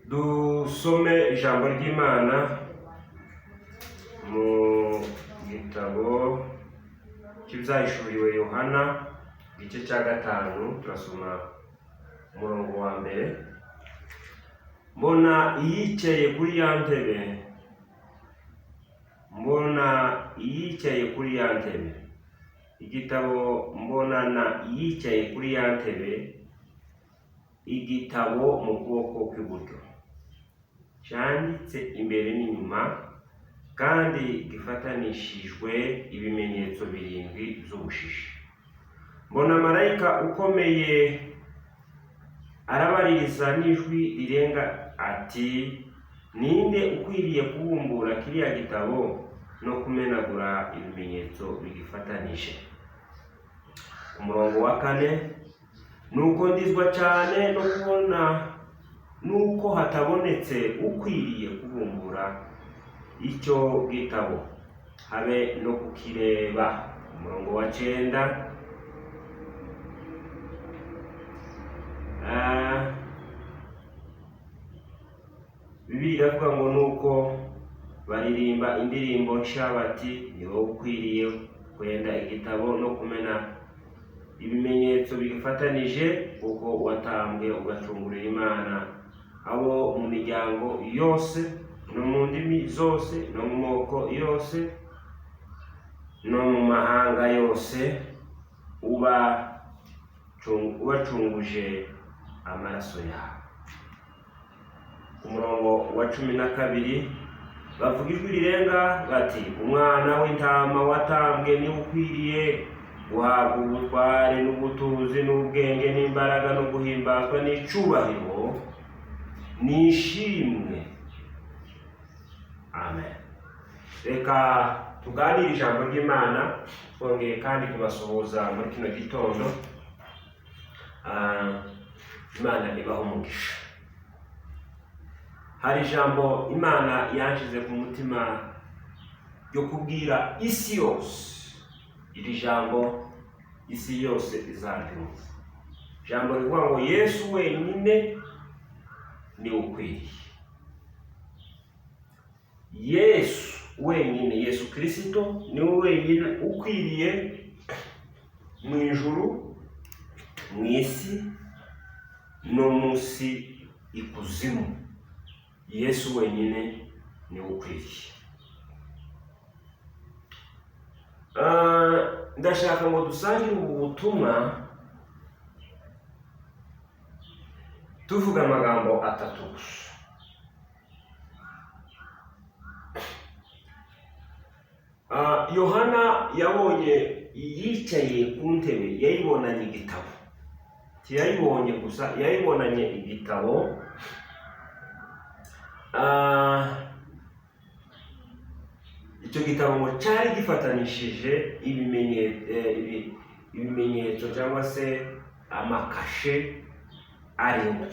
Dusome ijambo ry'Imana mu gitabo cy'ibyahishuriwe Yohana igice cya 5 turasoma umurongo wa mbere. Mbona yicaye kuri ya ntebe, igitabo mbonana yicaye kuri ya ntebe, igitabo mu kuboko kw'iburyo cyanditse imbere n'inyuma, kandi gifatanishijwe ibimenyetso 7 by'ubushishi. Mbona marayika ukomeye arabaririza n'ijwi rirenga ati, ninde ukwiriye kubumbura kiriya gitabo no kumenagura ibimenyetso bigifatanije? Umurongo wa 4, nuko ndizwa cyane no kubona nuko hatabonetse ukwiriye kubumbura icyo gitabo habe no kukireba. Umurongo wa 9, Bibiliya iravuga ngo nuko baririmba indirimbo nshya bati, ni wowe ukwiriye kwenda igitabo no kumena ibimenyetso bigifatanije, kuko watambwe ugacungurira Imana abo mu miryango yose no mu ndimi zose no mu moko yose no mu mahanga yose, ubacunguje amaraso yawe. Umurongo wa 12, bavuga ijwi rirenga bati, umwana w'intama watambwe ni ukwiriye guhabwa ubutware n'ubutuzi n'ubwenge n'imbaraga no guhimbazwa n'icubahiro n'ishimwe. Amen. Reka tuganire ijambo ry'Imana, twongeye kandi kubasuhuza muri kino gitondo. Imana ibaho umugisha. Hari ijambo Imana yanshize ku mutima ryo kubwira isi yose. Iri jambo isi yose izaryumva. Ijambo rivuga ngo Yesu wenyine ni ukwiriye. Yesu wenyine, Yesu Kristo ni wenyine ukwiriye mu ijuru, mu isi no munsi ikuzimu. Yesu wenyine ni ukwiriye. Ndashaka ngo dusangire ubu butumwa tuvuga amagambo 3 gusa. Yohana yabonye yicaye ku ntebe, yayibonanye igitabo. Yayibonye gusa, yayibonanye igitabo. Icyo gitabo ngo cyari gifatanishije ibimenyetso cyangwa se amakashe 7.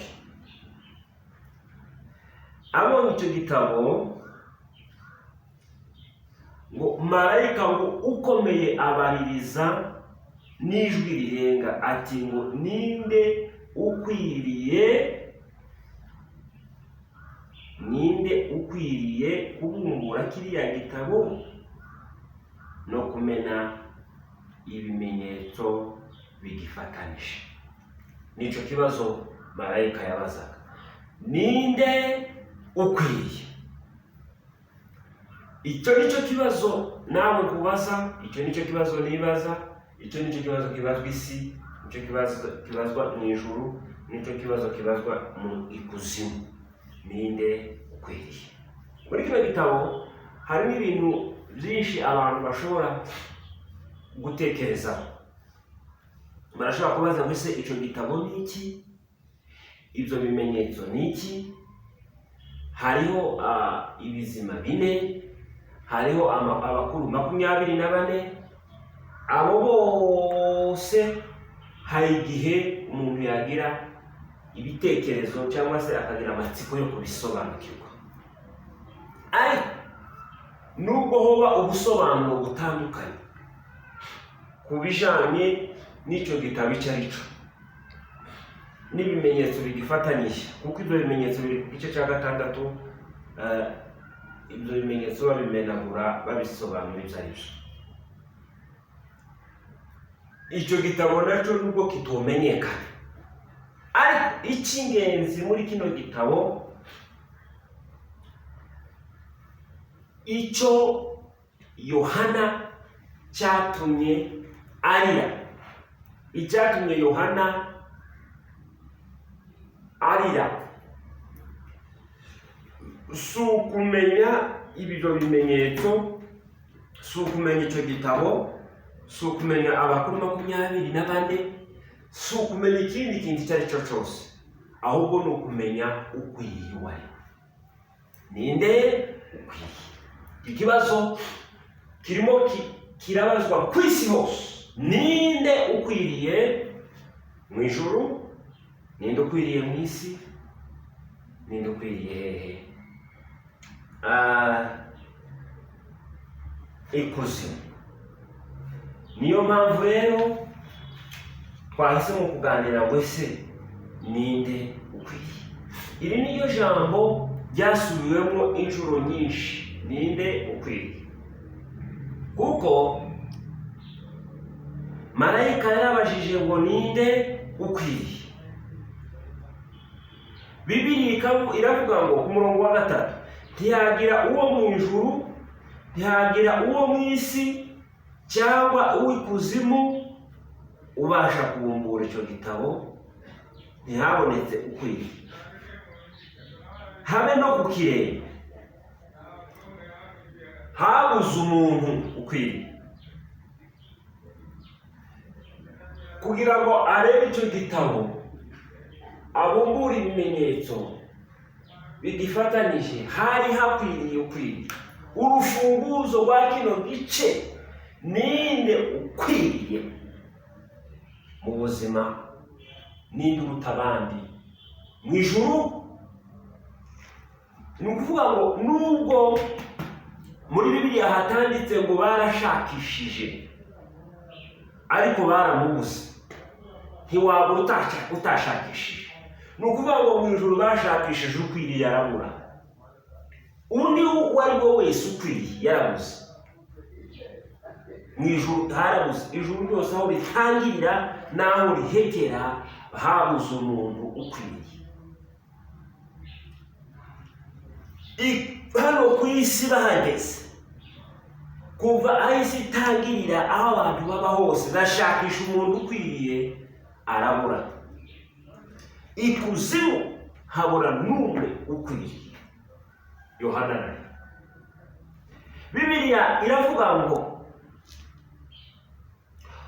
Abonye icyo gitabo ngo marayika ngo ukomeye abaririza n'ijwi rirenga ati, ngo ninde ukwiriye kubumbura kiriya gitabo no kumena ibimenyetso bigifatanije? Nicyo kibazo marayika yabazaga. Ninde ukwiriye? Icyo nicyo kibazo nawe kubaza, icyo nicyo kibazo nibaza, icyo nicyo kibazo kibazwa isi, nicyo kibazo kibazwa mu ijuru, nicyo kibazo kibazwa mu ikuzimu. Ninde ukwiriye? Muri kino gitabo harimo ibintu byinshi abantu bashobora gutekerezaho. Barashobora kubaza ngo ese icyo gitabo ni iki? Ibyo bimenyetso ni iki? Hariho ibizima 4, hariho abakuru 24. Abo bose hari igihe umuntu yagira ibitekerezo cyangwa se akagira amatsiko yo kubisobanukirwa. Ariko nubwo hoba ubusobanuro butandukanye ku bijanye n'icyo gitabo icyo ari cyo, n'ibimenyetso bigifatanyije, kuko ibyo bimenyetso biri ku gice cya 6. Ibyo bimenyetso babimenagura babisobanura ibyo ari byo. Icyo gitabo nacyo nubwo kitomenyekana, ariko icy'ingenzi muri kino gitabo, icyo Yohana cyatumye arira, icyatumye Yohana arira si ukumenya ibyo bimenyetso, si ukumenya icyo gitabo, si ukumenya abakuru 24, si ukumenya ikindi kintu icyo ari cyo cyose, ahubwo ni ukumenya ukwiriye uwo ari we. Ninde ukwiriye? Ikibazo kirimo kirabazwa ku isi hose. Ninde ukwiriye mu ijuru? Ninde ukwiriye mu isi? Ninde ukwiriye hehe? Ikuzimu. Niyo mpamvu rero twahisemo kuganira ngo ese ninde ukwiriye. Iri niyo jambo ryasubiwemo inshuro nyinshi, ninde ukwiriye, kuko marayika yarabajije ngo ninde ukwiriye. Bibiliya iravuga ngo ku murongo wa 3, ntihagira uwo mu ijuru, ntihagira uwo mu isi cyangwa uw'ikuzimu ubasha kubumbura icyo gitabo, ntihabonetse ukwiriye, habe no ku kirere habuze umuntu ukwiriye kugira ngo arebe icyo gitabo, abumbura ibimenyetso bigifatanyije. Hari hakwiriye ukwiriye. Urufunguzo rwa kino gice, ninde ukwiriye mu buzima, ninde uruta abandi mu ijuru. Ni ukuvuga ngo nubwo muri Bibiliya hatanditse ngo barashakishije, ariko baramubuze, ntiwabura utashakishije. Ni ukuvuga ngo mu ijuru bashakishije ukwiriye arabura, undi uwo ari we wese ukwiriye yarabuze. Mu ijuru harabuze. Ijuru ryose aho ritangirira n'aho rihegera habuze umuntu ukwiriye. Hano ku isi bahageze, kuva aho isi itangirira, aho abantu baba hose bashakisha umuntu ukwiriye arabura. Ikuzimu habura n'umwe ukwiriye. Yohana nawe, Bibiliya iravuga ngo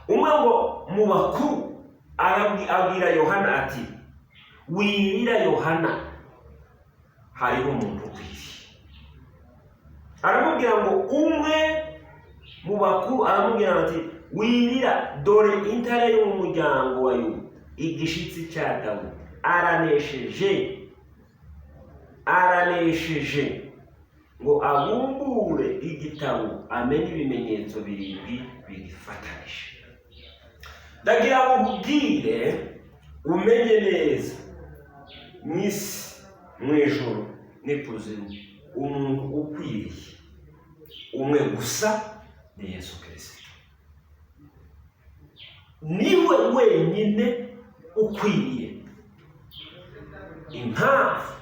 umwe ngo mu bakuru abwira Yohana ati, wirira Yohana, hariho umuntu ukwiriye. Aramubwira ngo umwe mu bakuru aramubwira ati, wirira, dore intare yo mu muryango wa Yuda, igishitsi cya Dawudi, aranesheje ngo abumbure igitabo, amenye ibimenyetso 7 bigifatanyije. Ndagira ngo nkubwire, umenye neza, mu isi, mu ijuru n'ikuzimu, umuntu ukwiriye umwe gusa ni Yesu Kristo. Niwe wenyine ukwiriye. Impamvu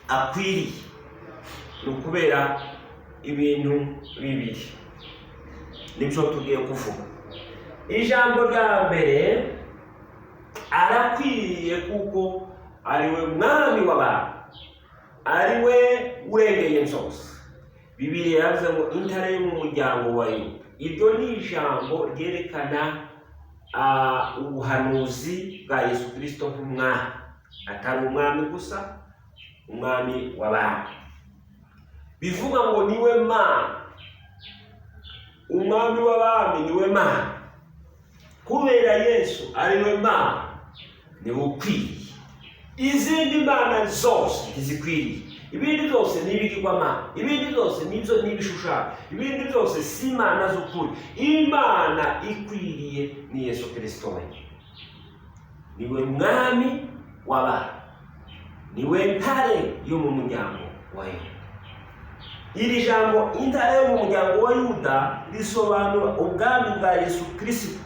akwiriye ni ukubera ibintu 2 nibyo tugiye kuvuga. Ijambo rya mbere, arakwiriye kuko ariwe mwami w'abantu, ariwe urengeye byose. Bibiliya yavuze ngo intare yo mu muryango wa Yuda. Iryo ni ijambo ryerekana ubuhanuzi bwa Yesu Kristo nk'umwami, atari umwami gusa, umwami w'abantu. Bivuga ngo niwe Mana, umwami w'abami niwe Mana. Kubera Yesu ariwe Mana, niwe ukwiriye. Izindi mana zose ntizikwiriye. Ibindi byose ni ibigirwamana, ibindi byose nibyo n'ibishushanyo, ibindi byose si imana z'ukuri. Imana ikwiriye ni Yesu Kristo wenyine. niwe mwami w'abami, niwe ntare yo mu muryango wa Yuda. Iri jambo intare yo mu muryango wa Yuda risobanura ubwami bwa Yesu Kristo.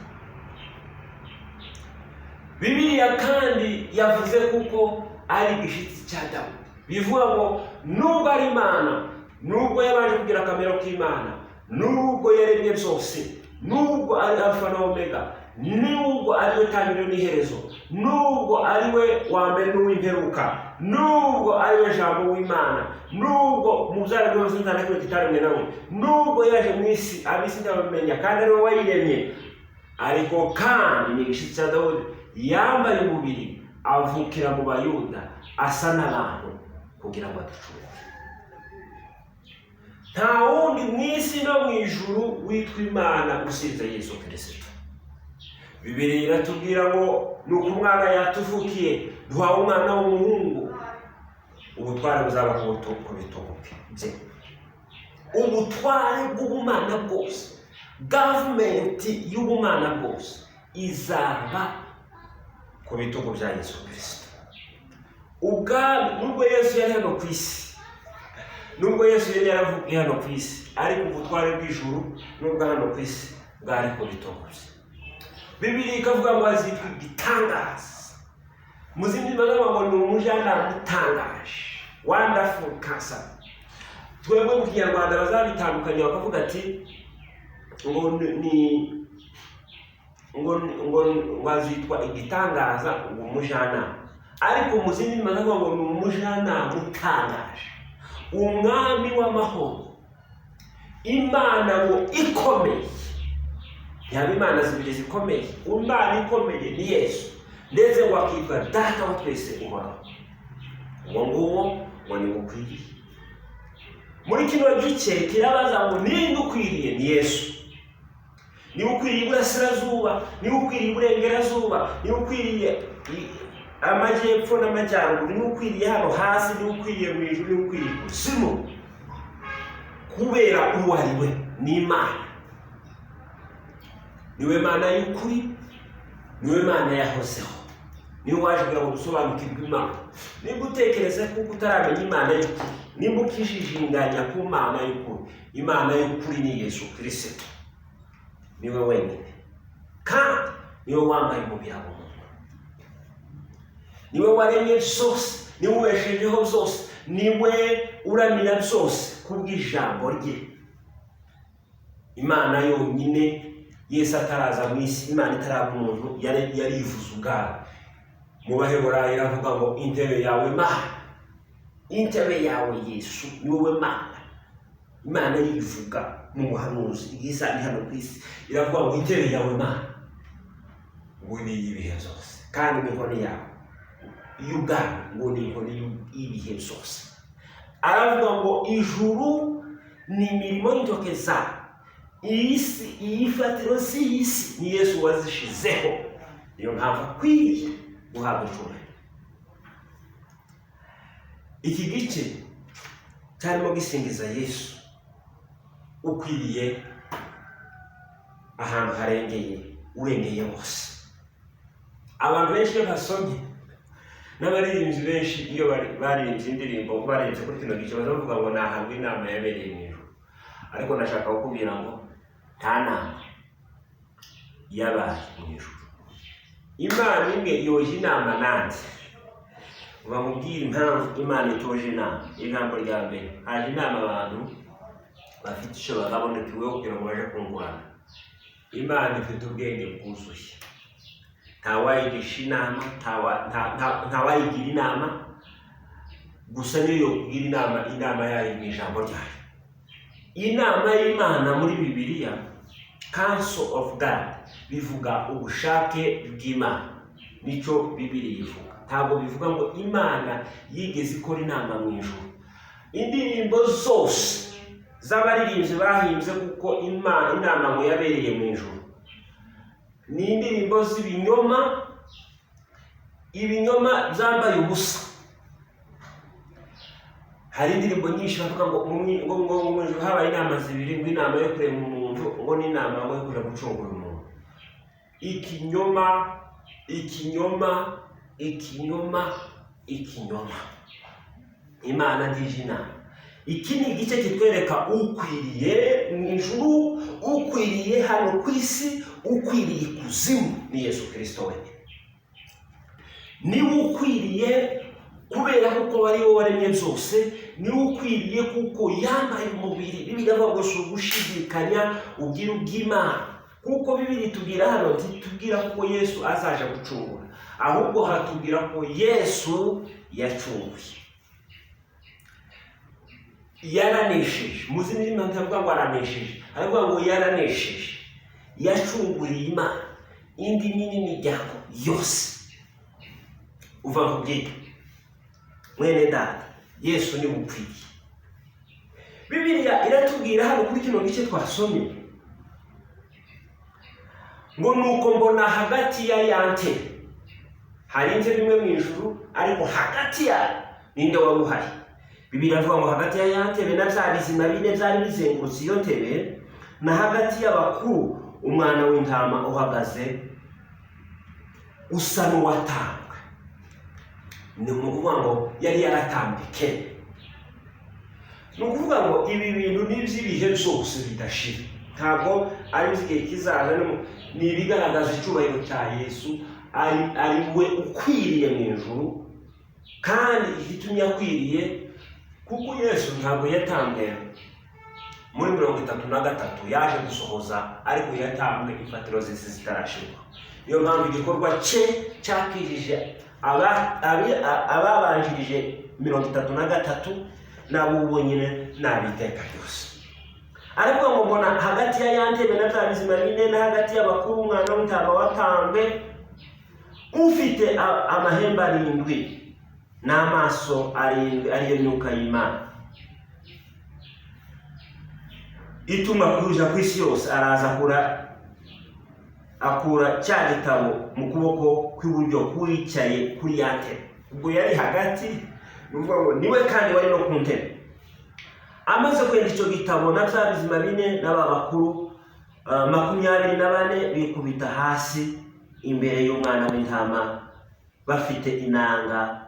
Bibiliya kandi yavuze kuko ari igishitsi cya Dawudi, bivuga ngo nubwo ari Imana, nubwo yabanje kugira akamero k'Imana, nubwo yaremye byose, nubwo ari Alfa na Omega, nubwo ari we tangiriro n'iherezo, nubwo ari we wa mbere n'uw'imperuka, nubwo ari we jambo w'Imana, nubwo mu byaro byose nta na kimwe kitaremwe nawe, nubwo yaje mu isi ab'isi ntibamenya kandi ari we wayiremye, ariko kandi ni igishitsi cya Dawudi, yambaye umubiri, avukira mu Bayuda, asa n'abantu kugira ngo aducungure. Nta wundi mu isi no mu ijuru witwa Imana usibye Yesu Kristo. Bibiliya iratubwira ngo nuko umwana yatuvukiye, duhawe umwana w'umuhungu, ubutware buzaba ku bitugu bye. Ubutware bw'ubumana bwose, gavumenti y'ubumana bwose izaba ku bitugu bya Yesu Kristo. Ubwami, nubwo Yesu yari hano ku isi, nubwo Yesu yari yaravukiye hano ku isi, ariko ubutware bw'ijuru nubwo hano ku isi bwari ku bitugu bye. Bibiliya ikavuga ngo azitwa igitangaza. Mu zindi magambo ni umujyanama utangaje, wonderful counselor. Twebwe mu Kinyarwanda bazabitandukanya bakavuga ati ngo azitwa igitangaza, umujyanama. Ariko mu zindi magambo ni umujyanama utangaje, umwami w'amahoro, Imana ngo ikomeye. Yaba Imana zibiri zikomeye, Imana ikomeye ni Yesu, ndetse ngo akitwa Data wa twese uhoraho. Uwo nguwo ngo ni ukwiriye. Muri kino gice kirabaza ngo ninde ukwiriye? Ni Yesu. Ni ukwiriye iburasirazuba, ni ukwiriye iburengerazuba, ni ukwiriye amajyepfo n'amajyaruguru, ni ukwiriye hano hasi, ni ukwiriye mu ijuru, ni ukwiriye kuzimu. Kubera uwo ari we, ni Imana. Niwe Mana y'ukuri, niwe Mana yahozeho, niwe waje kugira ngo dusobanukirwe Imana. Nimba utekereza kuko utaramenya Imana y'ukuri, nimba ukijijinganya ku Mana y'ukuri, Imana y'ukuri ni Yesu Kristo. Niwe wenyine, kandi niwe wambaye umubiri w'umuntu, niwe waremye byose, niwe ubeshejeho byose, niwe uramira byose kubw'ijambo rye. Imana yonyine, Yesu ataraza mu isi, Imana itaraba umuntu, yarivuze ubwayo. Mu Baheburayo iravuga ngo intebe yawe Mana, intebe yawe Yesu, ni wowe Mana. Imana yivuga mu buhanuzi Isa ari hano ku isi, iravuga ngo intebe yawe Mana, ngo ni ibihe byose, kandi inkoni yawe y'ubwami ngo ni inkoni y'ibihe byose. Aravuga ngo ijuru ni imirimo y'intoke zawe, isi, iyifatiro si isi, ni Yesu wazishizeho. Niyo mpamvu akwiriye guhabwa icyubahiro. Iki gice cyarimo gisingiza Yesu ukwiriye ahantu harengeye, urengeye bose. Abantu benshi basomye n'abaririmbyi benshi iyo baririmbye indirimbo, baririmbye kuri kino gice bazavuga ngo nahabwa inama yabereye mu ijuru. Ariko nashaka kukubwira ngo nta nama yabaye mu ijuru. Imana imwe yoje inama nanjye. Bamubwira impamvu Imana itoje inama. Ijambo rya mbere, haje inama abantu bafite icyo bagabonekeweho kugira ngo baje kungurana. Imana ifite ubwenge bwuzuye, ntawayigisha inama, ntawayigira inama, gusa niyo kugira inama, inama yayo mu ijambo ryayo. Inama y'Imana muri Bibiliya, counsel of God, bivuga ubushake bw'Imana. Nicyo Bibiliya ivuga. Ntabwo bivuga ngo Imana yigeze ikora inama mu ijuru. Indirimbo zose z'abaririmbyi bahimbye kuko inama ngo yabereye mu ijuru, ni indirimbo z'ibinyoma, ibinyoma byambaye ubusa. Hari indirimbo nyinshi bavuga ngo mu ijuru habaye inama zibiri, ngo inama yo kurema umuntu, ngo n'inama yo kuja gucungura umuntu. Ikinyoma ikinyoma. Imana ndije inama. Iki ni igice kitwereka ukwiriye mu ijuru, ukwiriye hano ku isi, ukwiriye kuzimu ni Yesu Kristo wenyine. Niwe ukwiriye kubera kuko wari wowe waremye byose, niwe ukwiriye kuko yambaye umubiri. Bibiliya ivuga ngo si ugushidikanya ubwira ubw'Imana, kuko Bibiliya itubwira hano ntitubwira ko Yesu azaje gucungura, ahubwo hatubwira ko Yesu yacunguye, yaranesheje. Muzi n'Imana ntavuga ngo aranesheje, aravuga ngo yaranesheje, yacunguriye Imana indimi n'imiryango yose. Uva ku bwite mwene data, Yesu ni ukwiriye. Bibiliya iratubwira hano kuri kino gice twasomye ngo nuko mbona hagati ya yante, hari intebe imwe mu ijuru, ariko hagati yayo ninde wari uhari? Bibiliya ivuga ngo hagati ya yantebe na bya bizima bine byari bizengurutse iyo ntebe, na hagati y'abakuru umwana w'intama uhagaze usa n'uwatambwe. Ni ukuvuga ngo yari yaratambike. Ni ukuvuga ngo ibi bintu ni iby'ibihe byose bidashira, ntabwo ari iby'igihe kizaza. Ni ibigaragaza icyubahiro cya Yesu, ari we ukwiriye mu ijuru, kandi igitumye akwiriye kuko Yesu ntabwo yatambwe muri 33 yaje gusohoza, ariko yatambwe imfatiro z'isi zitarashirwa. Niyo mpamvu igikorwa cye cyakirije ababanjirije 33 nabo nyine nabiteka ryose. Ariko ngo mbona hagati ya yantebe na bya bizima bine, na hagati y'abakuru umwana w'intama watambwe ufite amahembe 7 n'amaso 7, ariyo myuka y'Imana ituma kuja ku isi yose. Araza akura cya gitabo mu kuboko kw'iburyo kwicaye kuri yantebe. Ubwo yari hagati, nuvuga ngo niwe kandi wari no ku ntebe. Amaze kwenda icyo gitabo na bya bizima bine n'aba bakuru 24 bikubita hasi imbere y'umwana w'intama, bafite inanga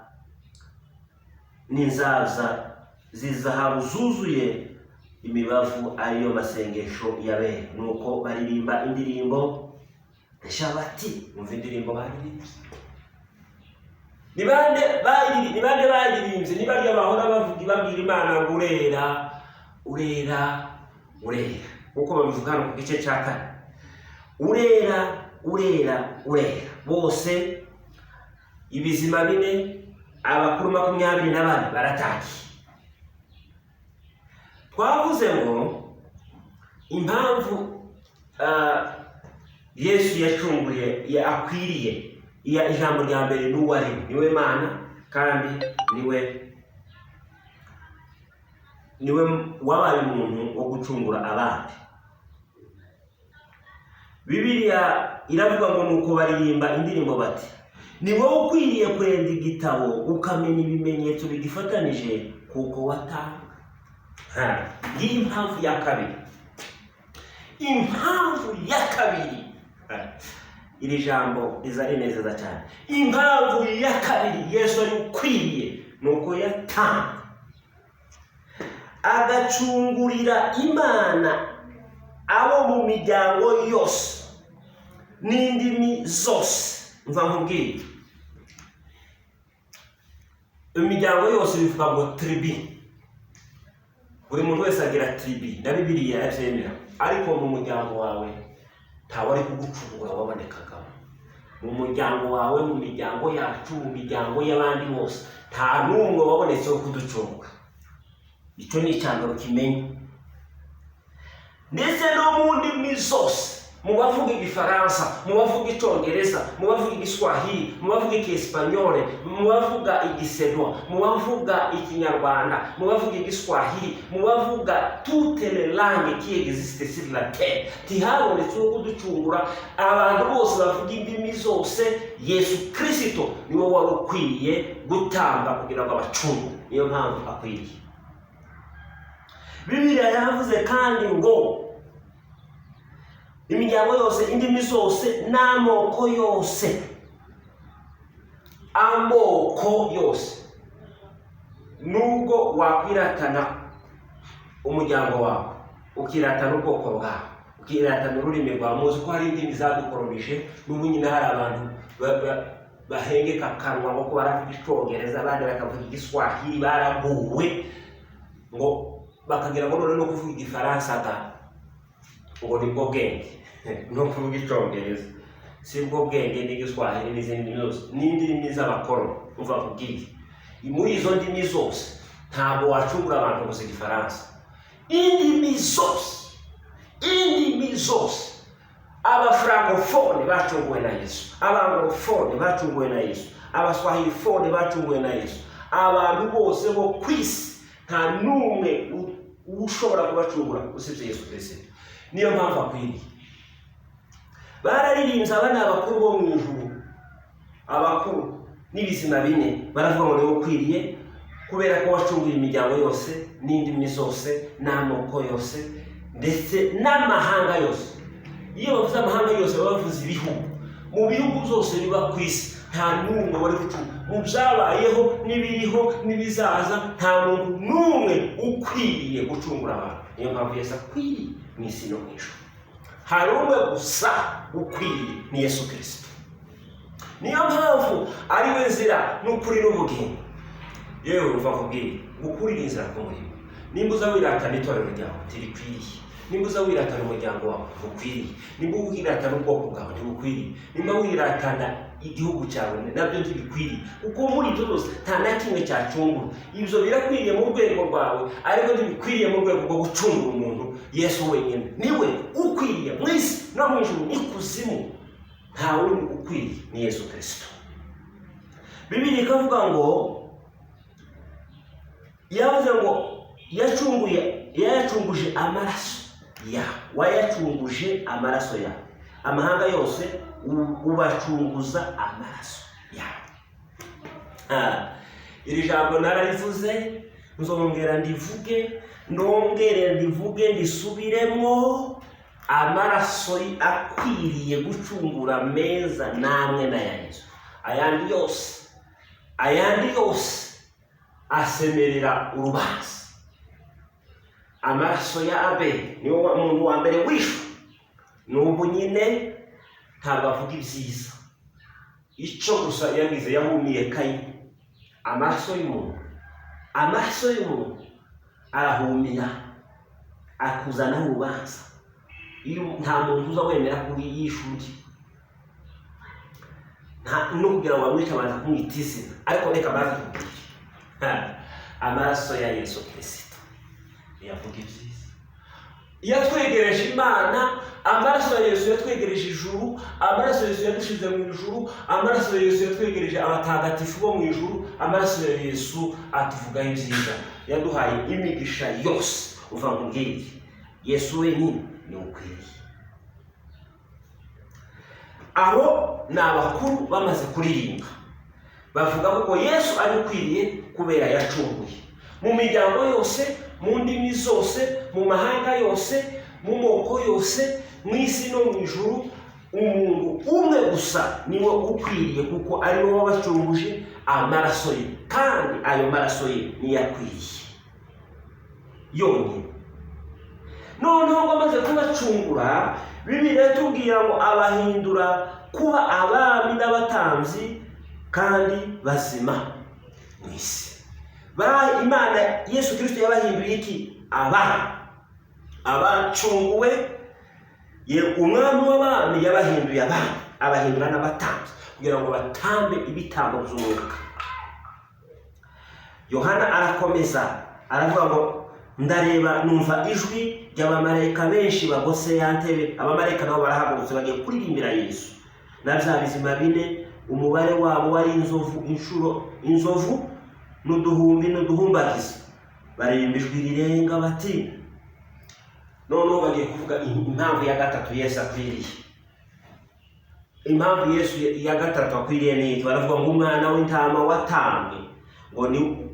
n'inzaza z'izahabu zuzuye imibavu, ariyo masengesho y'abera. Nuko baririmba indirimbo shabati. Umva indirimbo baririmbye. Ni bande bayirimbye? Ni barya bahora bavuga babwira Imana ngo urera, kuko babivuga hano ku gice cya 4. Urera. Bose ibizima bine, abakuru 24 baratakiye. Twavuze ngo impamvu Yesu yacunguye akwiriye, ijambo rya mbere n'uwari niwe Mana, kandi niwe wabaye umuntu wo gucungura abandi. Bibiliya iravuga ngo nuko baririmba indirimbo bati, ni wowe ukwiriye kwenda igitabo ukamenya ibimenyetso bigifatanije kuko watanga. Ngiyi impamvu ya kabiri. Impamvu ya kabiri, iri jambo rizarinezeza cyane. Impamvu ya kabiri Yesu ari ukwiriye nuko yatanga, agacungurira Imana abo mu miryango yose n'indimi zose. Mva nkubwire, imiryango yose bivuga ngo tribi. Buri muntu wese agira tribi, na Bibiliya yabyemera. Ariko mu muryango wawe ntawe ari kugucungura wabonekagamo. Mu muryango wawe, mu miryango yacu, mu miryango y'abandi bose, nta n'umwe wabonetse wo kuducunga. Icyo ni icyambaro kimenye. Ndetse no mu ndimi zose, mu bavuga Igifaransa, mu bavuga Icyongereza, mu bavuga Igiswahili, mu bavuga Icyesipanyole, mu bavuga Igisenwa, mu bavuga Ikinyarwanda, mu bavuga Igiswahili, mu bavuga toutes les langues qui existent sur la terre, ntihabonetse wo kuducungura. Abantu bose bavuga indimi zose, Yesu Kristo niwe wari ukwiriye gutanga kugira ngo abacungure. Niyo mpamvu akwiriye. Bibiliya yavuze kandi ngo imiryango yose, indimi zose, n'amoko yose amoko yose. Nubwo wakwiratana umuryango wawe, ukiratana ubwoko bwawe, ukiratana ururimi rwawe, muzi ko hari indimi zadukoronije, n'ubu nyine hari abantu bahengeka akanwa ngo baravuga Icyongereza, abandi bakavuga Igiswahili, baraguwe ngo bakagira ngo none no kuvuga Igifaransa ngo ni bwo bwenge no kuvuga Icyongereza si bwo bwenge, n'Igiswahili n'izindi zose n'indimi z'abakoroni. Umva kubwiye muri izo ndimi zose ntabwo wacungura abantu gusa Igifaransa. Indimi zose abafrancofone bacunguwe na Yesu, abanglofone bacunguwe na Yesu, abaswahilifone bacunguwe na Yesu. Abantu bose bo kwisi nta numwe ushobora kubacungura usibye Yesu Kristo. Niyo mpamvu akwiriye. Bararirimbye abana abakuru bo mu ijuru, abakuru n'ibizima bine baravuga ngo niwe ukwiriye, kubera ko wacunguye imiryango yose n'indimi zose n'amoko yose ndetse n'amahanga yose. Iyo bavuze amahanga yose baba bavuze ibihugu. Mu bihugu zose biba ku isi nta n'umwe wari gucunga. Mu byabayeho n'ibiriho n'ibizaza nta muntu n'umwe ukwiriye gucungura abantu. Niyo mpamvu Yesu akwiriye mu isi no mu ijuru. Hari umwe gusa ukwiriye, ni Yesu Kristo. Niyo mpamvu ari we nzira n'ukuri n'ubugingo. Yewe uva kubwira gukurira inzira ku murimo. Nimba uza wiratana itorero ryawe ntirikwiriye, nimba uza wiratana umuryango wawe ntukwiriye, nimba wiratana ubwoko bwawe ntibukwiriye, nimba wiratana igihugu cyawe nabyo ntibikwiriye, kuko muri ibyo byose nta na kimwe cyacungura. Ibyo birakwiriye mu rwego rwawe, ariko ntibikwiriye mu rwego rwo gucungura umuntu. Yesu wenyine niwe ukwiriye mu isi no mu ijuru n'ikuzimu. Nta wundi ukwiriye, ni Yesu Kristo. Bibiliya ikavuga ngo yavuze ngo yacunguje amaraso wayacunguje amaraso yawe. Amahanga yose ubacunguza amaraso yawe. Iri jambo nararivuze, nzongera ndivuge, ndisubiremo. Amaraso akwiriye gucungura meza namwe na Yesu. Ayandi yose asemerera urubanza. Amaraso ya Abeli niwo muntu wa mbere wishwe. N'ubu nyine ntabwo avuga ibyiza. Icyo gusa yagize yahumiye Kayini. Amaraso y'umuntu arahumira, akuzana urubanza. Iyo nta muntu uza wemera kuri yishuye, no kugira ngo amwice abanza kumwita izina. Ariko reka baze kubwira amaraso ya Yesu Kristo yavuga ibyiza. Yatwegereje Imana. Amaraso ya Yesu yatwegereje ijuru. Amaraso ya Yesu yadushize mu ijuru. Amaraso ya Yesu yatwegereje abatagatifu bo mu ijuru. Amaraso ya Yesu atuvugaho ibyiza, yaduhaye imigisha yose. Uva mu bwenge Yesu wenyine ni ukwiriye. Aho ni abakuru bamaze kuririmba bavuga ko Yesu ari ukwiriye kubera yacunguye. Mu miryango yose, mu ndimi zose, mu mahanga yose, mu moko yose, mu isi no mu ijuru, umuntu umwe gusa niwe ukwiriye, kuko ari we wabacunguje amaraso ye, kandi ayo maraso ye niyo akwiriye yonyine. Noneho ngo amaze kubacungura, Bibiliya itubwira ngo abahindura kuba abami n'abatambyi kandi bazima mu isi. Imana Yesu Kristo yabahinduye iki? Abacunguwe. Umwami w'abami yabahinduye abami, abahindura n'abatambyi kugira ngo batambe ibitambo by'umwuka. Yohana arakomeza aravuga ngo ndareba numva ijwi ry'abamarayika benshi bagose ya ntebe. Abamarayika nabo barahagurutse bagiye kuririmbira Yesu. Na bya bizima bine umubare wabo wari inzovu n'uduhumbagiza. Baririmba ijwi rirenga bati, noneho bagiye kuvuga impamvu ya gatatu Yesu akwiriye. Impamvu Yesu ya gatatu akwiriye ni iki? Baravuga ngo umwana w'intama watambwe, ngo ni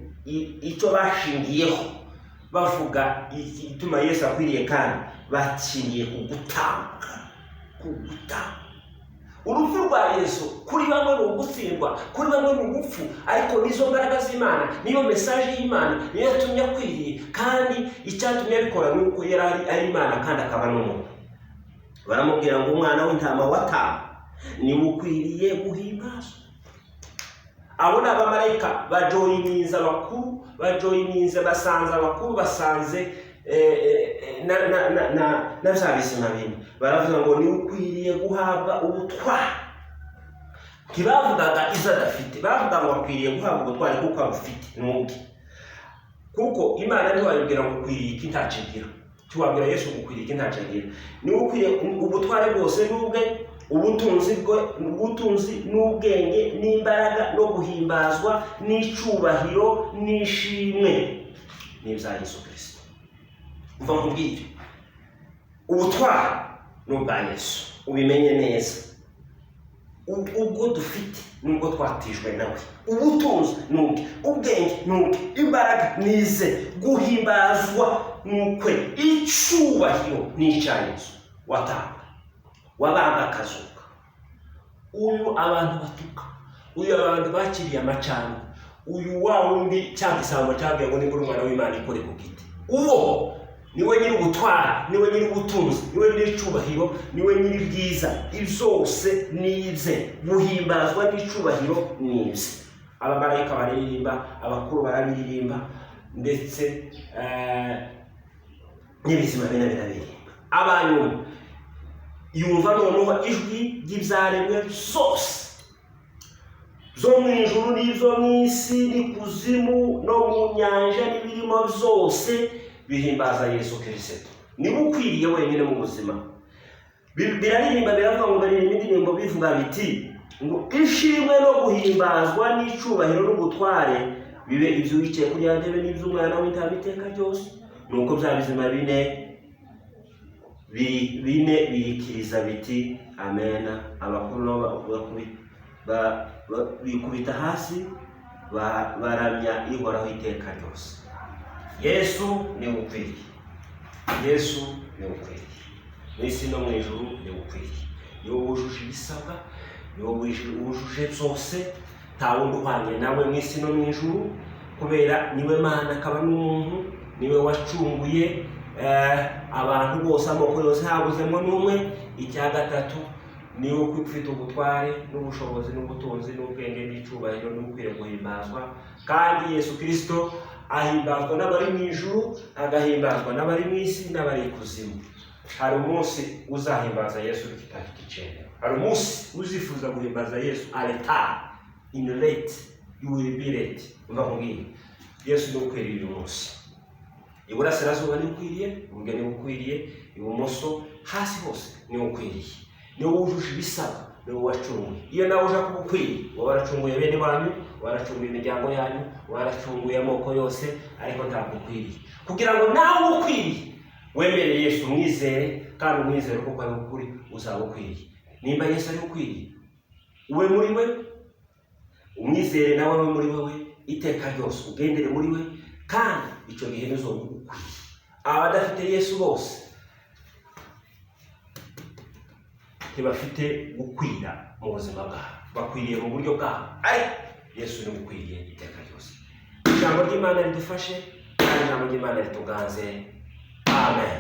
icyo bashingiyeho bavuga igituma Yesu akwiriye, kandi bashingiye ku gutanga. urupfu rwa Yesu kuri bamwe ni ugutsindwa, kuri bamwe ni ugupfu, ariko nizo mbaraga z'Imana, niyo mesaje y'Imana, niyo yatumye akwiriye, kandi icyatumye abikora ni uko yari ari Imana kandi akaba n'umuntu. Baramubwira ngo umwana w'intama watawe niwe ukwiriye guhimbazwa. Abo ni abamarayika bajoyininze abakuru, bajoyininze basanze abakuru, basanze na bya bizima bine. Baravuga ngo niwe ukwiriye guhabwa ubutwari. Ntibavugaga izo adafite, bavuga ngo akwiriye guhabwa ubutwari kuko abufite n'ubwe. Kuko Imana ntiwayibwira ngo ukwiriye iki ntacyo igira, ntiwabwira Yesu ngo ukwiriye iki ntacyo agira. Niwe ukwiriye ubutwari bwose n'ubwe, ubutunzi n'ubwenge n'imbaraga no guhimbazwa n'icyubahiro n'ishimwe n'ibya Yesu Kristo. Umva nkubwire, ubutwari n'ubwa Yesu ubimenye neza. Ubwo dufite nubwo twatijwe nawe, ubutunzi n'ubwe, ubwenge n'ubwe, imbaraga nize, guhimbazwa n'ukwe, icyubahiro n'icya Yesu watanga, wabanga akazuka. Uyu abantu batuka, uyu abantu bakiriye amacana, uyu wa wundi cyangwa isambo cyabwiye ngo nibura umwana w'Imana ikore ku giti, uwo niwe nyiri ubutwara, niwe nyiri ubutunzi, niwe nyiri icyubahiro, niwe nyiri bwiza. Ibyose nize, guhimbazwa n'icyubahiro nize. Abamarayika baririmba, abakuru barabiririmba, ndetse n'ibizima bine birabiririmba. Abanyuma yumva noneho ijwi ry'ibyaremwe zose zo mu ijuru n'izo mu isi n'ikuzimu no mu nyanja n'ibirimo byose bihimbaza Yesu Kristo. Niwe ukwiriye wenyine mu buzima. Biraririmba, biravuga ngo baririmba indirimbo bivuga biti ngo ishimwe no guhimbazwa n'icyubahiro n'ubutware bibe iby'uwicaye kuri ya ntebe n'iby'umwana w'intama iteka ryose. Nuko bya bizima bine birikiriza biti amena. Abakuru bikubita hasi baramya ihoraho iteka ryose. Yesu niwe ukwiriye, Yesu niwe ukwiriye, mu isi no mu ijuru niwe ukwiriye. Niwe wujuje ibisabwa, niwe wujuje byose, nta wundi uhwanye nawe mu isi no mu ijuru, kubera niwe Mana akaba n'umuntu, niwe wacunguye abantu bose, amoko yose habuzemo n'umwe. Icya gatatu, niwe ufite ubutware n'ubushobozi n'ubutunzi n'ubwenge n'icyubahiro n'ukwiye guhimbazwa. Kandi Yesu Kristo ahimbazwa n'abari mu ijuru, agahimbazwa n'abari mu isi n'abari ikuzimu. Hari umunsi uzahimbaza Yesu kitari kicene, hari umunsi uzifuza guhimbaza Yesu aleta in late, you will be late. Umva nkubwire, Yesu niwe ukwiriye uyu munsi. Iburasirazuba niwe ukwiriye, iburyo niwe ukwiriye, ibumoso, hasi hose niwe ukwiriye. Niwe wujuje ibisabwa, niwe wacunguye. Iyo nawe uje kuba ukwiriye, wowe waracunguye bene banyu, waracunguye imiryango yanyu, waracunguye amoko yose, ariko ntabwo ukwiriye. Kugira ngo nawe ukwiriye, wemere Yesu, umwizere, kandi umwizere kuko ari ukuri, uzaba ukwiriye. Nimba Yesu ari ukwiriye, ube muri we, umwizere nawe we muri wewe iteka ryose, ugendere muri we, kandi icyo gihe nizo ukwiye. Abadafite Yesu bose ntibafite gukwira mu buzima bwabo, bakwiriye mu buryo bwabo, ariko Yesu niwe ukwiriye iteka ryose. Ijambo ry'Imana ridufashe, kandi ijambo ry'Imana rituganze. Amen.